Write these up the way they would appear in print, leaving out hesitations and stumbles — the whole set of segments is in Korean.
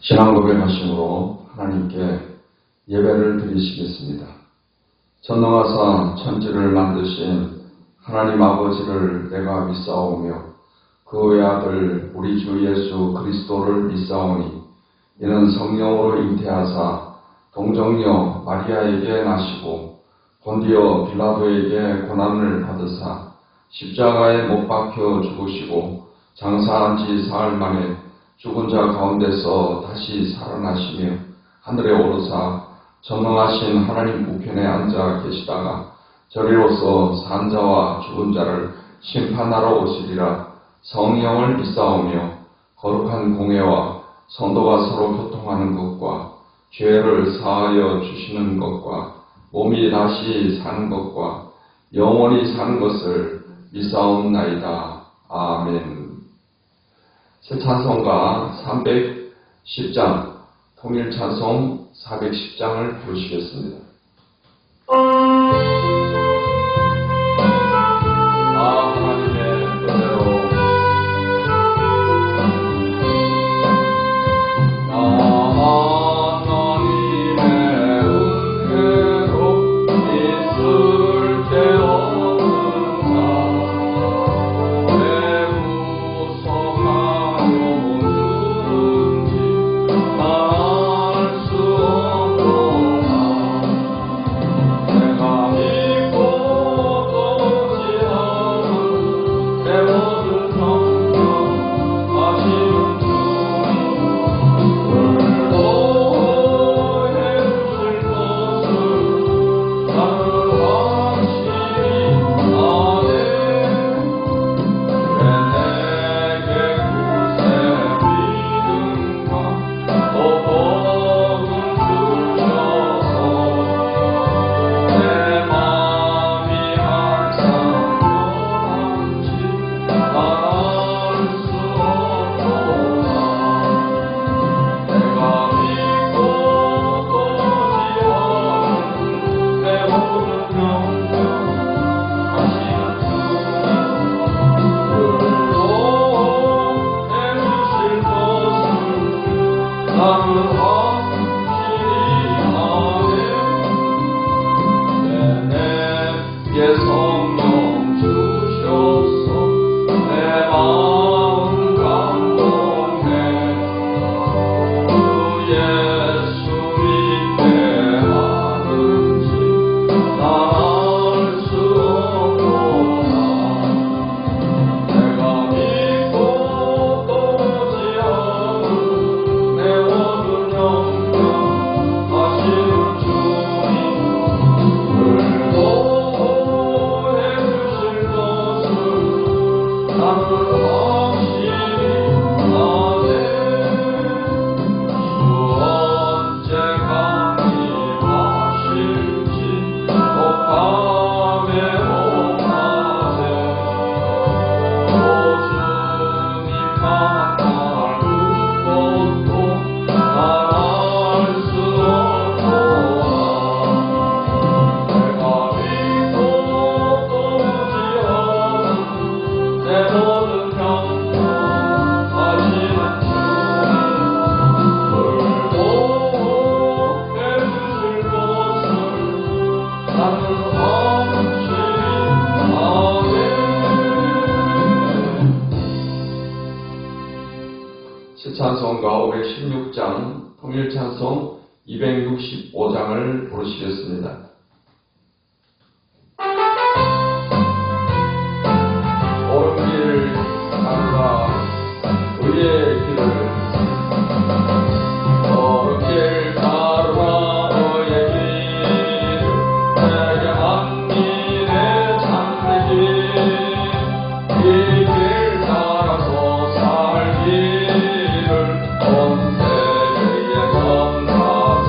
신앙 고백하심으로 하나님께 예배를 드리시겠습니다. 전능하사 천지를 만드신 하나님 아버지를 내가 믿사오며 그 외아들 우리 주 예수 그리스도를 믿사오니 이는 성령으로 잉태하사 동정녀 마리아에게 나시고 본디오 빌라도에게 고난을 받으사 십자가에 못 박혀 죽으시고 장사한 지 사흘 만에 죽은 자 가운데서 다시 살아나시며 하늘에 오르사 전능하신 하나님 우편에 앉아 계시다가 저리로서 산 자와 죽은 자를 심판하러 오시리라. 성령을 믿사오며 거룩한 공회와 성도가 서로 교통하는 것과 죄를 사하여 주시는 것과 몸이 다시 사는 것과 영원히 사는 것을 믿사옵나이다. 아멘. 새 찬송가 310장, 통일 찬송 410장을 부르시겠습니다. 하나님의 뜻대로 찬송가 516장, 통일찬송 265장을 부르시겠습니다. 옳은 길 가라 의의 길을 옳은 길 가라 의의 길 내게 만민의 참된 길 이 길 따라서 살기 온 세계의 전사세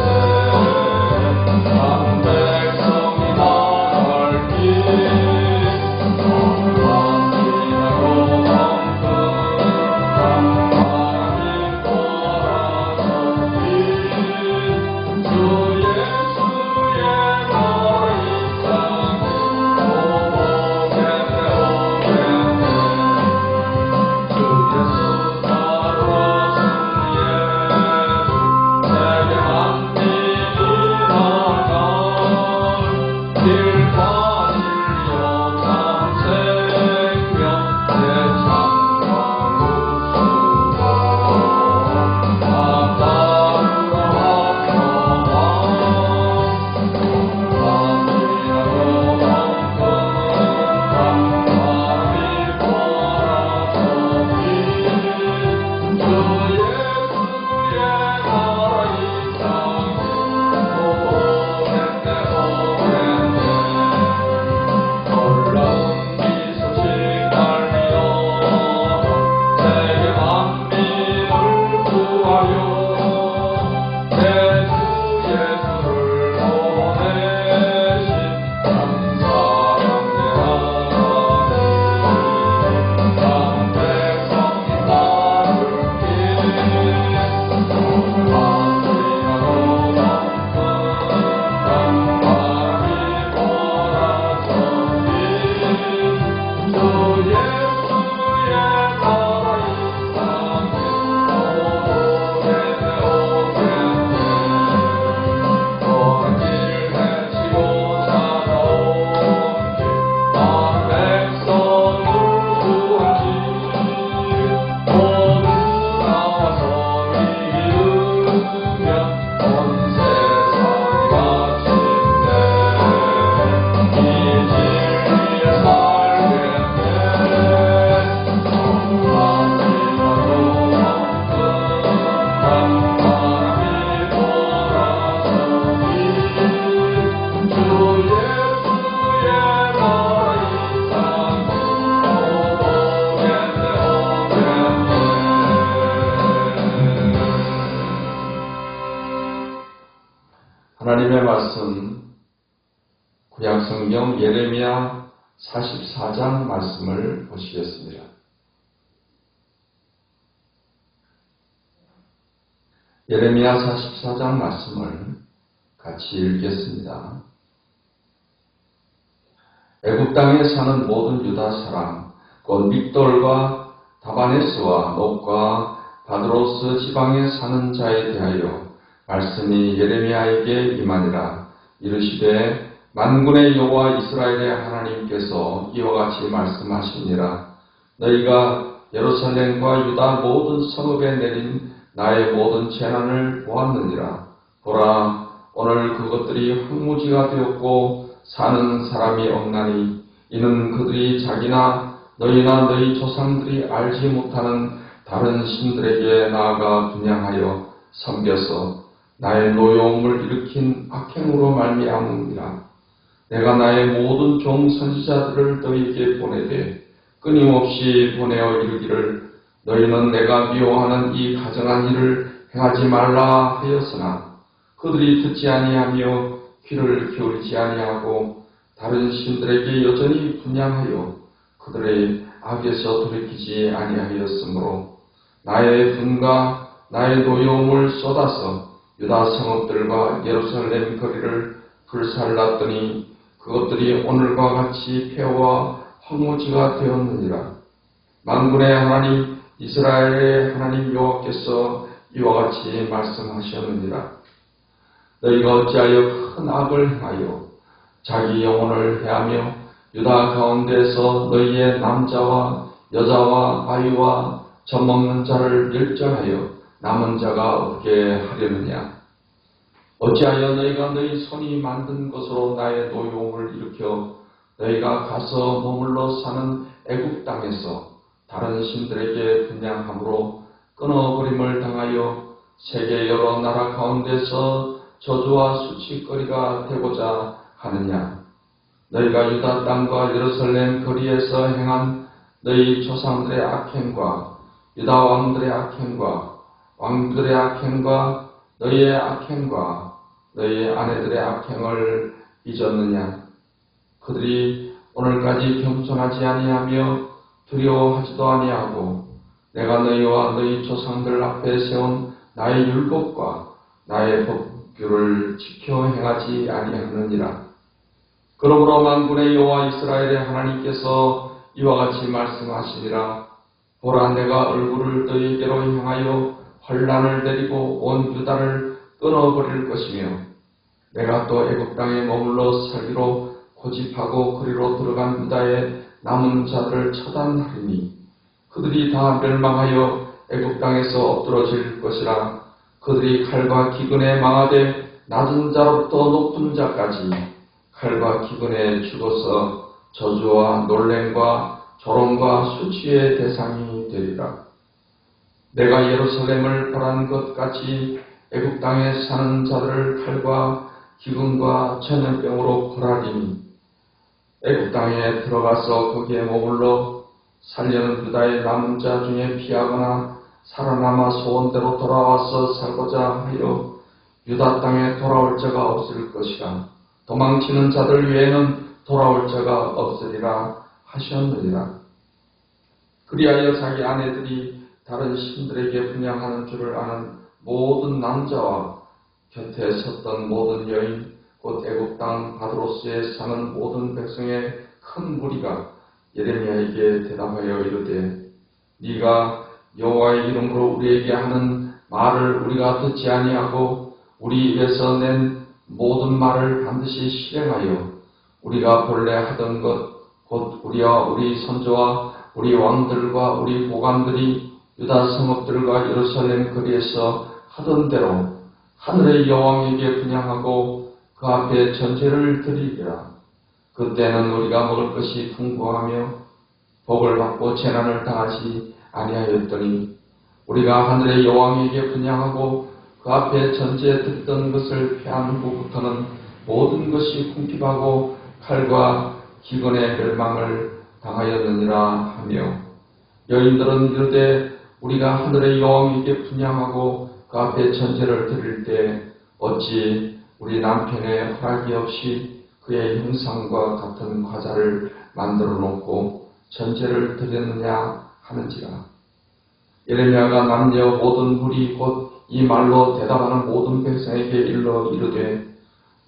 하나님의 말씀 구약성경 예레미야 44장 말씀을 보시겠습니다. 예레미야 44장 말씀을 같이 읽겠습니다. 애굽 땅에 사는 모든 유다 사람 곧 믹돌과 다바네스와 놉과 바드로스 지방에 사는 자에 대하여 말씀이 예레미야에게 임하니라. 이르시되 만군의 여호와 이스라엘의 하나님께서 이와 같이 말씀하시니라. 너희가 예루살렘과 유다 모든 성읍에 내린 나의 모든 재난을 보았느니라. 보라, 오늘 그것들이 황무지가 되었고 사는 사람이 없나니 이는 그들이 자기나 너희나 너희 조상들이 알지 못하는 다른 신들에게 나아가 분향하여 섬겨서 나의 노여움을 일으킨 악행으로 말미암음이라. 내가 나의 모든 종 선지자들을 너희에게 보내되 끊임없이 보내어 이르기를 너희는 내가 미워하는 이 가증한 일을 행하지 말라 하였으나 그들이 듣지 아니하며 귀를 기울이지 아니하고 다른 신들에게 여전히 분향하여 그들의 악에서 돌이키지 아니하였으므로 나의 분과 나의 노여움을 쏟아서 유다 성읍들과 예루살렘 거리를 불살랐더니 그것들이 오늘과 같이 폐허와 황무지가 되었느니라. 만군의 하나님 이스라엘의 하나님 여호와께서 이와 같이 말씀하셨느니라. 너희가 어찌하여 큰 악을 행하여 자기 영혼을 해하며 유다 가운데서 너희의 남자와 여자와 아이와 젖먹는 자를 멸절하여 남은 자가 없게 하려느냐. 어찌하여 너희가 너희 손이 만든 것으로 나의 노여움을 일으켜 너희가 가서 머물러 사는 애굽 땅에서 다른 신들에게 분향함으로 끊어버림을 당하여 세계 여러 나라 가운데서 저주와 수치거리가 되고자 하느냐. 너희가 유다 땅과 예루살렘 거리에서 행한 너희 조상들의 악행과 유다 왕들의 악행과 왕들의 악행과 너희의 악행과 너희 아내들의 악행을 잊었느냐. 그들이 오늘까지 겸손하지 아니하며 두려워하지도 아니하고 내가 너희와 너희 조상들 앞에 세운 나의 율법과 나의 법규를 지켜 행하지 아니하느니라. 그러므로 만군의 여호와 이스라엘의 하나님께서 이와 같이 말씀하시니라. 보라, 내가 얼굴을 너희에게로 향하여 환난을 내리고 온 유다를 끊어버릴 것이며 내가 또 애굽 땅에 머물러 살기로 고집하고 그리로 들어간 유다의 남은 자들을 처단하리니 그들이 다 멸망하여 애굽 땅에서 엎드러질 것이라. 그들이 칼과 기근에 망하되 낮은 자로부터 높은 자까지 칼과 기근에 죽어서 저주와 놀램과 조롱과 수치의 대상이 되리라. 내가 예루살렘을 벌한 것 같이 애굽 땅에 사는 자들을 칼과 기근과 전염병으로 벌하리니 애굽 땅에 들어가서 거기에 머물러 살려는 유다의 남은 자 중에 피하거나 살아남아 소원대로 돌아와서 살고자 하여 유다 땅에 돌아올 자가 없을 것이라. 도망치는 자들 외에는 돌아올 자가 없으리라 하셨느니라. 그리하여 자기 아내들이 다른 신들에게 분향하는 줄을 아는 모든 남자와 곁에 섰던 모든 여인 곧 애굽 땅 바드로스에 사는 모든 백성의 큰 무리가 예레미야에게 대답하여 이르되 네가 여호와의 이름으로 우리에게 하는 말을 우리가 듣지 아니하고 우리 입에서 낸 모든 말을 반드시 실행하여 우리가 본래 하던 것 곧 우리와 우리 선조와 우리 왕들과 우리 보관들이 유다 성읍들과 예루살렘 거리에서 하던 대로 하늘의 여왕에게 분향하고 그 앞에 전제를 드리리라. 그때는 우리가 먹을 것이 풍부하며 복을 받고 재난을 당하지 아니하였더니 우리가 하늘의 여왕에게 분향하고 그 앞에 전제 드리던 것을 패한 후부터는 모든 것이 궁핍하고 칼과 기근의 멸망을 당하였느니라 하며 여인들은 이르되 우리가 하늘의 여왕에게 분향하고 그 앞에 전제를 드릴 때 어찌 우리 남편의 허락이 없이 그의 형상과 같은 과자를 만들어 놓고 전제를 드렸느냐 하는지라. 예레미야가 남녀 모든 무리 곧 이 말로 대답하는 모든 백성에게 일러 이르되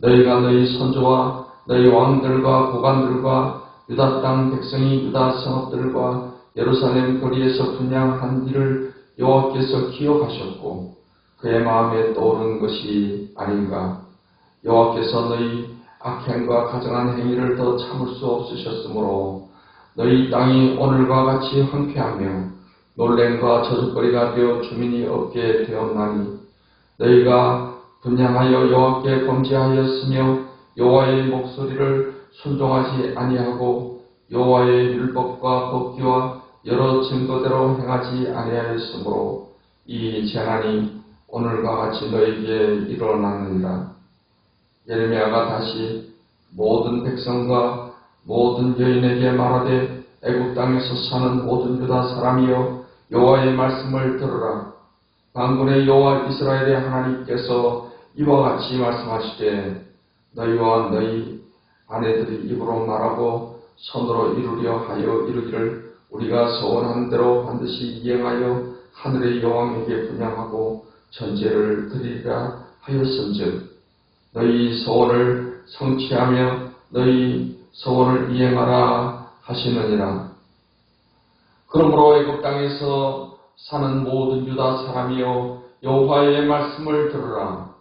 너희가 너희 선조와 너희 왕들과 고관들과 유다 땅 백성이 유다 성읍들과 예루살렘 거리에서 분향한 일을 여호와께서 기억하셨고 그의 마음에 떠오른 것이 아닌가. 여호와께서 너희 악행과 가증한 행위를 더 참을 수 없으셨으므로 너희 땅이 오늘과 같이 황폐하며 놀램과 저주거리가 되어 주민이 없게 되었나니 너희가 분향하여 여호와께 범죄하였으며 여호와의 목소리를 순종하지 아니하고 여호와의 율법과 법규와 여러 증거대로 행하지 아니하였으므로 이 재난이 오늘과 같이 너희에게 일어났느니라. 예레미야가 다시 모든 백성과 모든 여인에게 말하되 애굽 땅에서 사는 모든 유다 사람이여 여호와의 말씀을 들으라. 만군의 여호와 이스라엘의 하나님께서 이와 같이 말씀하시되 너희와 너희 아내들이 입으로 말하고 손으로 이루려 하여 이르기를 우리가 서원한 대로 반드시 이행하여 하늘의 여왕에게 분향하고 전제를 드리리라 하였은즉 너희 서원을 성취하며 너희 서원을 이행하라 하시느니라. 그러므로 애굽 땅에서 사는 모든 유다 사람이여 여호와의 말씀을 들으라.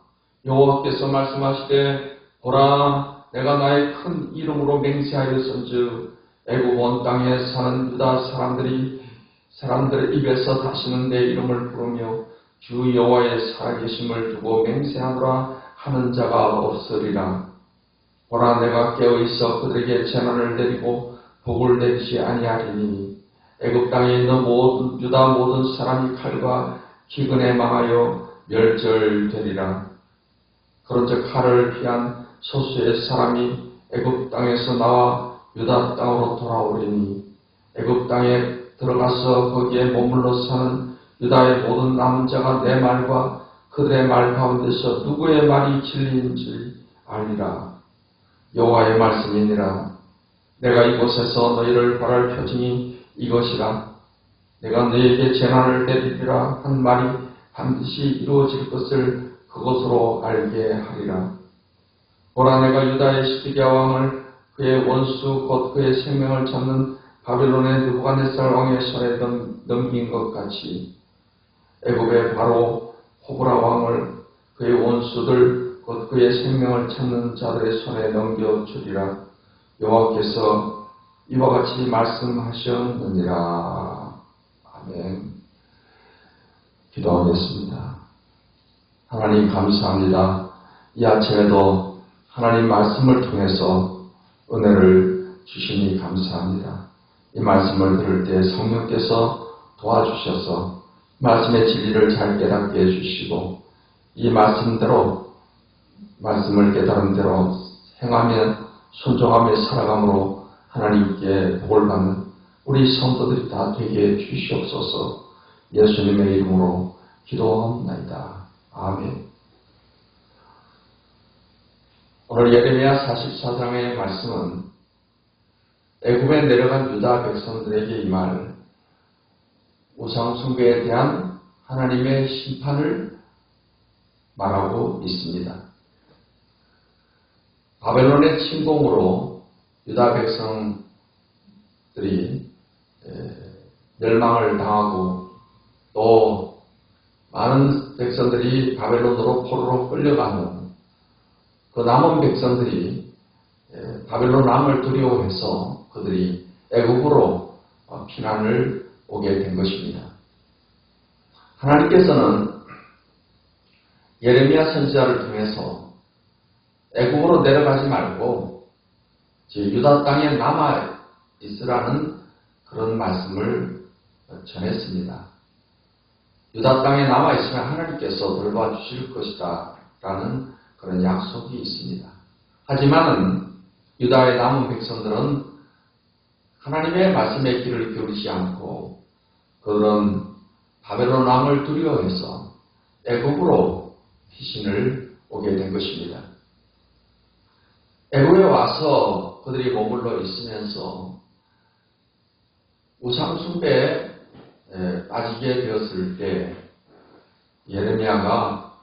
여호와께서 말씀하시되 보라 내가 나의 큰 이름으로 맹세하였은즉 애굽 온 땅에 사는 유다 사람들의 입에서 다시는 내 이름을 부르며 주 여호와의 살아계심을 두고 맹세하노라 하는 자가 없으리라. 보라 내가 깨어있어 그들에게 재난을 내리고 복을 내리지 아니하리니 애굽 땅에 있는 유다 모든 사람이 칼과 기근에 망하여 멸절되리라. 그런즉 칼을 피한 소수의 사람이 애굽 땅에서 나와 유다 땅으로 돌아오리니 애굽 땅에 들어가서 거기에 머물러 사는 유다의 모든 남은 자가 내 말과 그들의 말 가운데서 누구의 말이 진리인지 알리라. 여호와의 말씀이니라. 내가 이곳에서 너희를 벌할 표징이 이것이라. 내가 너희에게 재난을 내리리라 한 말이 반드시 이루어질 것을 그것으로 알게 하리라. 보라 내가 유다의 시드기야 왕을 그의 원수 곧 그의 생명을 잡는 바벨론의 느부갓네살 왕의 손에 넘긴 것 같이 애굽의 바로 호브라 왕을 그의 원수들 곧 그의 생명을 찾는 자들의 손에 넘겨주리라. 여호와께서 이와 같이 말씀하셨느니라. 아멘. 기도하겠습니다. 하나님 감사합니다. 이 아침에도 하나님 말씀을 통해서 은혜를 주시니 감사합니다. 이 말씀을 들을 때 성령께서 도와주셔서 말씀의 진리를 잘 깨닫게 해주시고 이 말씀대로 말씀을 깨달은 대로 행하며 순종하며 살아감으로 하나님께 복을 받는 우리 성도들이 다 되게 해주시옵소서. 예수님의 이름으로 기도하옵나이다. 아멘. 오늘 예레미야 44장의 말씀은 애굽에 내려간 유다 백성들에게 임할 우상 숭배에 대한 하나님의 심판을 말하고 있습니다. 바벨론의 침공으로 유다 백성들이 멸망을 당하고 또 많은 백성들이 바벨론으로 포로로 끌려가는 그 남은 백성들이 바벨론 왕을 두려워해서 그들이 애굽으로 피난을 오게 된 것입니다. 하나님께서는 예레미야 선지자를 통해서 애굽으로 내려가지 말고 유다 땅에 남아 있으라는 그런 말씀을 전했습니다. 유다 땅에 남아 있으면 하나님께서 돌봐주실 것이다 라는 그런 약속이 있습니다. 하지만 유다의 남은 백성들은 하나님의 말씀에 귀를 기울이지 않고 그런 바벨론 왕을 두려워해서 애굽으로 피신을 오게 된 것입니다. 애굽에 와서 그들이 머물러 있으면서 우상숭배에 빠지게 되었을 때 예레미야가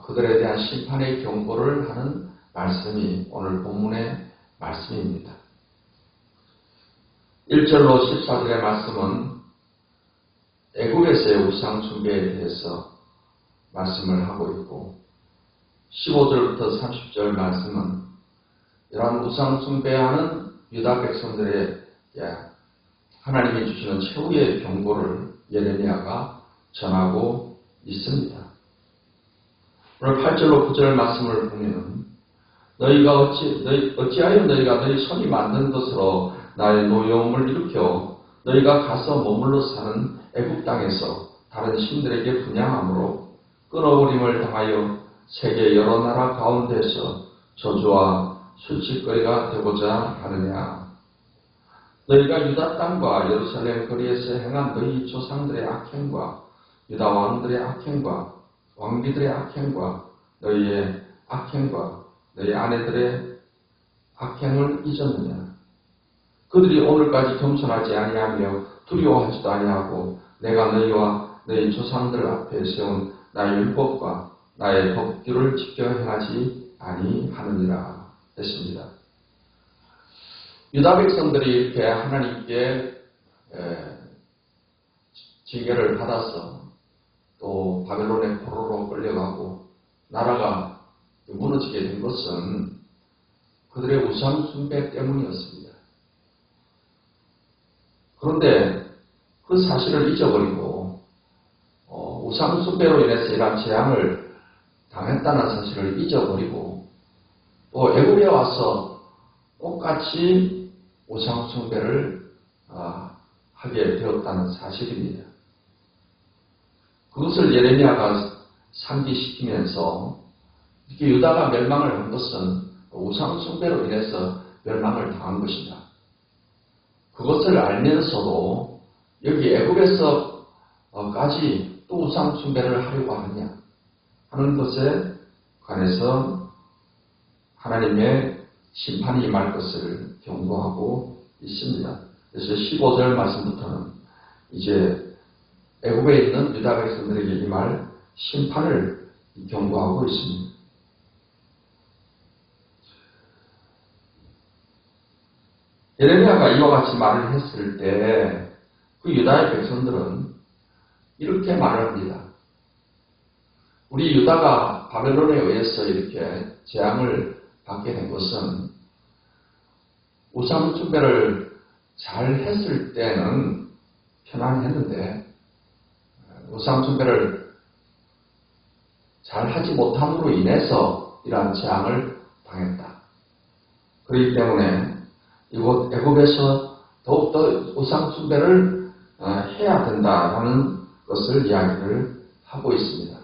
그들에 대한 심판의 경고를 하는 말씀이 오늘 본문의 말씀입니다. 1절로 14절의 말씀은 애굽에서의 우상숭배에 대해서 말씀을 하고 있고 15절부터 30절 말씀은 이러한 우상숭배하는 유다 백성들의 하나님이 주시는 최후의 경고를 예레미야가 전하고 있습니다. 오늘 8절로 9절 말씀을 보면 어찌하여 너희가 너희 손이 만든 것으로 나의 노여움을 일으켜 너희가 가서 머물러 사는 애굽 땅에서 다른 신들에게 분향함으로 끊어버림을 당하여 세계 여러 나라 가운데서 저주와 술집거리가 되고자 하느냐. 너희가 유다 땅과 예루살렘 거리에서 행한 너희 조상들의 악행과 유다 왕들의 악행과 왕비들의 악행과 너희의 악행과 너희 아내들의 악행을 잊었느냐. 그들이 오늘까지 겸손하지 아니하며 두려워하지도 아니하고 내가 너희와 너희 조상들 앞에 세운 나의 율법과 나의 법규를 지켜 행하지 아니하느니라 했습니다. 유다 백성들이 이렇게 하나님께 징계를 받아서 또 바벨론의 포로로 끌려가고 나라가 무너지게 된 것은 그들의 우상 숭배 때문이었습니다. 그런데 그 사실을 잊어버리고 우상 숭배로 인해서 이러한 재앙을 당했다는 사실을 잊어버리고 또 애굽에 와서 똑같이 우상 숭배를 하게 되었다는 사실입니다. 그것을 예레미야가 상기시키면서 이렇게 유다가 멸망을 한 것은 우상 숭배로 인해서 멸망을 당한 것이다. 그것을 알면서도 여기 애굽에서까지 또 우상 숭배를 하려고 하느냐 하는 것에 관해서 하나님의 심판이 임할 것을 경고하고 있습니다. 그래서 15절 말씀부터는 이제 애굽에 있는 유다 백성들에게 임할 심판을 경고하고 있습니다. 예레미야가 이와 같이 말을 했을 때 그 유다의 백성들은 이렇게 말을 합니다. 우리 유다가 바벨론에 의해서 이렇게 재앙을 받게 된 것은 우상 숭배를 잘 했을 때는 편안했는데 우상 숭배를 잘 하지 못함으로 인해서 이러한 재앙을 당했다. 그렇기 때문에 이곳 애굽에서 더욱더 우상 숭배를 해야 된다라는 것을 이야기를 하고 있습니다.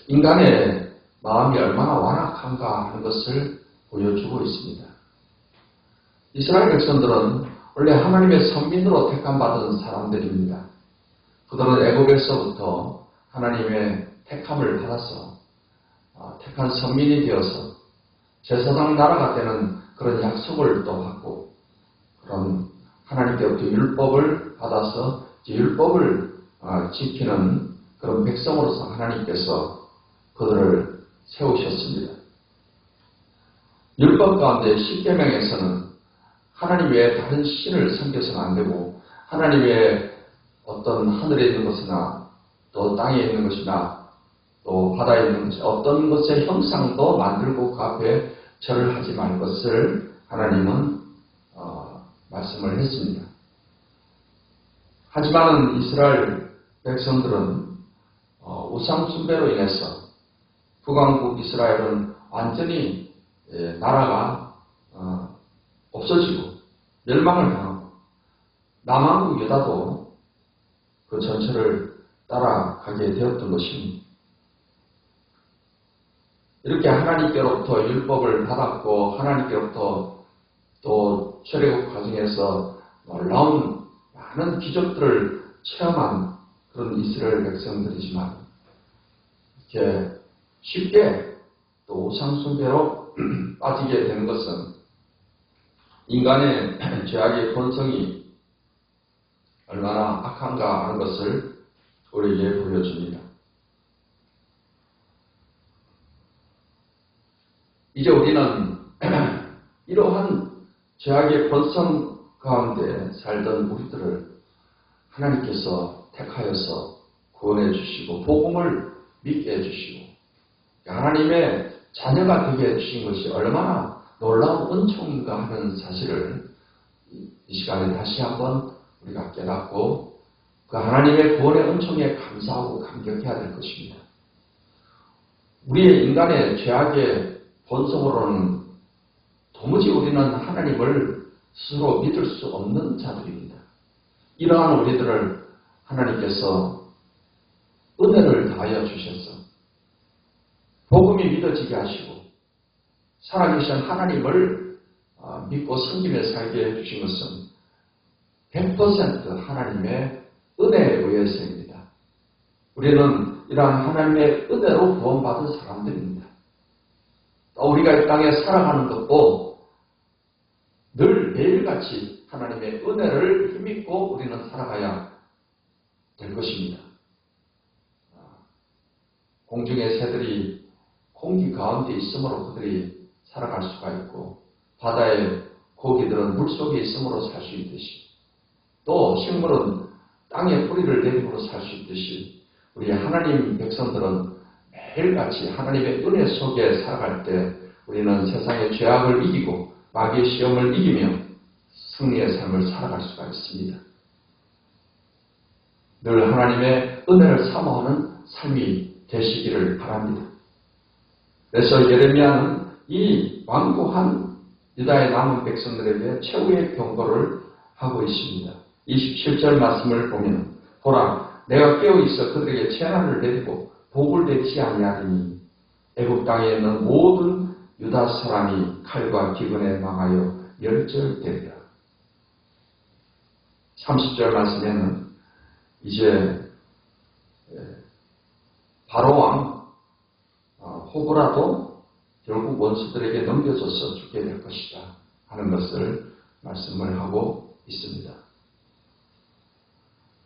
인간의 마음이 얼마나 완악한가 하는 것을 보여주고 있습니다. 이스라엘 백성들은 원래 하나님의 선민으로 택함받은 사람들입니다. 그들은 애굽에서부터 하나님의 택함을 받아서 택한 선민이 되어서 제사장 나라가 되는 그런 약속을 또 받고 그런 하나님께로부터 율법을 받아서 율법을 지키는 그런 백성으로서 하나님께서 그들을 세우셨습니다. 율법 가운데 십계명에서는 하나님 외에 다른 신을 섬겨서는 안 되고 하나님 외에 어떤 하늘에 있는 것이나 또 땅에 있는 것이나 또 바다에 있는 것이 어떤 것의 형상도 만들고 그 앞에 절을 하지 말 것을 하나님은 말씀을 했습니다. 하지만 이스라엘 백성들은 우상 숭배로 인해서 북왕국 이스라엘은 완전히 나라가 없어지고 멸망을 당하고 남왕국 유다도 그 전체를 따라가게 되었던 것입니다. 이렇게 하나님께로부터 율법을 받았고 하나님께로부터 또 출애굽 과정에서 놀라운 많은 기적들을 체험한 그런 이스라엘 백성들이지만 이렇게 쉽게 또 우상 숭배로 빠지게 되는 것은 인간의 죄악의 본성이 얼마나 악한가 하는 것을 우리에게 보여줍니다. 이제 우리는 이러한 죄악의 본성 가운데 살던 우리들을 하나님께서 택하여서 구원해 주시고 복음을 믿게 해 주시고 하나님의 자녀가 되게 해 주신 것이 얼마나 놀라운 은총인가 하는 사실을 이 시간에 다시 한번 우리가 깨닫고 그 하나님의 구원의 은총에 감사하고 감격해야 될 것입니다. 우리의 인간의 죄악의 본성으로는 도무지 우리는 하나님을 스스로 믿을 수 없는 자들입니다. 이러한 우리들을 하나님께서 은혜를 다하여 주셔서 복음이 믿어지게 하시고 살아계신 하나님을 믿고 섬기며 살게 해주신 것은 100% 하나님의 은혜에 의해서입니다. 우리는 이러한 하나님의 은혜로 구원받은 사람들입니다. 또 우리가 이 땅에 살아가는 것도 늘 매일같이 하나님의 은혜를 힘입고 우리는 살아가야 될 것입니다. 공중의 새들이 공기 가운데 있으므로 그들이 살아갈 수가 있고 바다의 고기들은 물속에 있으므로 살 수 있듯이 또 식물은 땅에 뿌리를 내림으로 살 수 있듯이 우리 하나님 백성들은 매일같이 하나님의 은혜 속에 살아갈 때 우리는 세상의 죄악을 이기고 마귀의 시험을 이기며 승리의 삶을 살아갈 수가 있습니다. 늘 하나님의 은혜를 사모하는 삶이 되시기를 바랍니다. 그래서 예레미야는 이 완고한 유다의 남은 백성들에게 최후의 경고를 하고 있습니다. 27절 말씀을 보면 보라 내가 깨어있어 그들에게 재난을 내리고 복을 내지 아니하리니 애굽 땅에 있는 모든 유다 사람이 칼과 기근에 망하여 멸절되리라. 30절 말씀에는 이제 바로왕 호브라도 결국 원수들에게 넘겨져서 죽게 될 것이다 하는 것을 말씀을 하고 있습니다.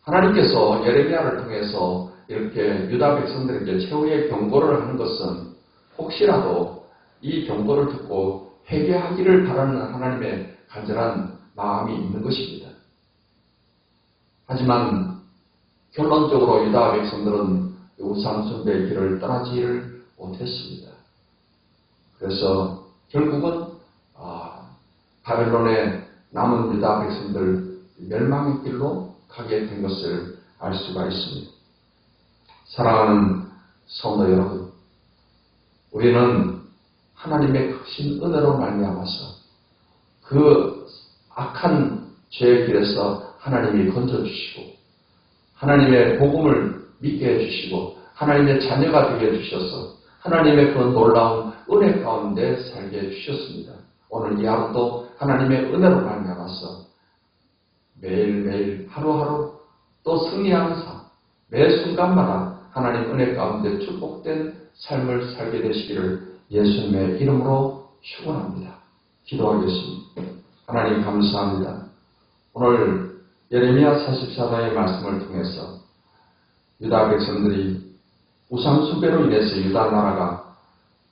하나님께서 예레미야를 통해서 이렇게 유다 백성들에게 최후의 경고를 하는 것은 혹시라도 이 경고를 듣고 회개하기를 바라는 하나님의 간절한 마음이 있는 것입니다. 하지만 결론적으로 유다 백성들은 우상 숭배의 길을 떠나지를 못했습니다. 그래서 결국은 바벨론의 남은 유다 백성들 멸망의 길로 가게 된 것을 알 수가 있습니다. 사랑하는 성도 여러분, 우리는 하나님의 크신 은혜로 말미암아서 그 악한 죄의 길에서 하나님이 건져주시고 하나님의 복음을 믿게 해주시고 하나님의 자녀가 되게 해주셔서 하나님의 그 놀라운 은혜 가운데 살게 해주셨습니다. 오늘 이 하루도 하나님의 은혜로 말미암아서 매일매일 하루하루 또 승리하는 삶, 매 순간마다 하나님 은혜 가운데 축복된 삶을 살게 되시기를 예수님의 이름으로 축원합니다. 기도하겠습니다. 하나님 감사합니다. 오늘 예레미야 44장의 말씀을 통해서 유다 백성들이 우상 숭배로 인해서 유다 나라가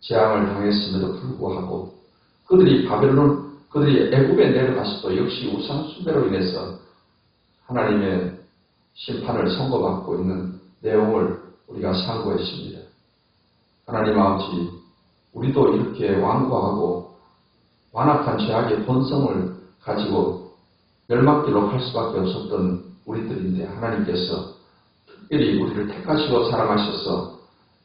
재앙을 당했음에도 불구하고 그들이 애굽에 내려가서도 역시 우상 숭배로 인해서 하나님의 심판을 선고받고 있는 내용을 우리가 상고했습니다. 하나님 아버지, 우리도 이렇게 완고하고 완악한 죄악의 본성을 가지고 멸망길로 갈 수밖에 없었던 우리들인데 하나님께서 특별히 우리를 택하시고 사랑하셔서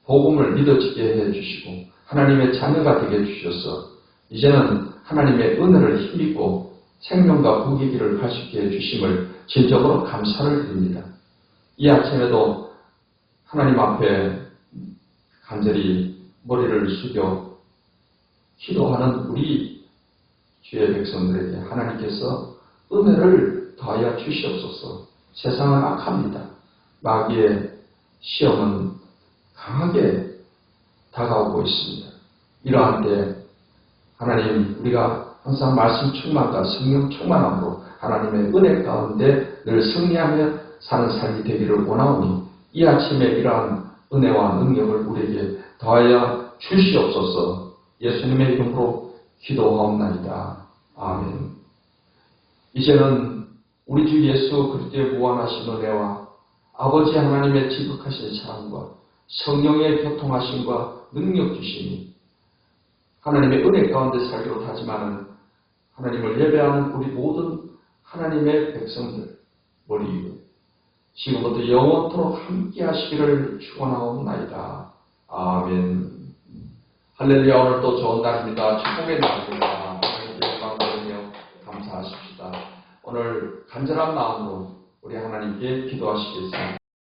복음을 믿어지게 해주시고 하나님의 자녀가 되게 해주셔서 이제는 하나님의 은혜를 힘입고 생명과 복의 길을 갈 수 있게 해주심을 진정으로 감사를 드립니다. 이 아침에도 하나님 앞에 간절히 머리를 숙여 기도하는 우리 주의 백성들에게 하나님께서 은혜를 더하여 주시옵소서. 세상은 악합니다. 마귀의 시험은 강하게 다가오고 있습니다. 이러한 때 하나님, 우리가 항상 말씀 충만과 성령 충만함으로 하나님의 은혜 가운데 늘 승리하며 사는 삶이 되기를 원하오니 이 아침에 이러한 은혜와 능력을 우리에게 더하여 주시옵소서. 예수님의 이름으로 기도하옵나이다. 아멘. 이제는 우리 주 예수 그리스도의 무한하신 은혜와 아버지 하나님의 지극하신 사랑과 성령의 교통하심과 능력 주심이 하나님의 은혜 가운데 살기로 하지만은 하나님을 예배하는 우리 모든 하나님의 백성들 머리 위에 지금부터 영원토록 함께 하시기를 축원하옵나이다. 아멘. 할렐루야. 오늘 또 좋은 날입니다. 축복의 날입니다. 하나님께 영광 돌리며 감사하십시다. 오늘 간절한 마음으로 우리 하나님께 기도하시겠습니다.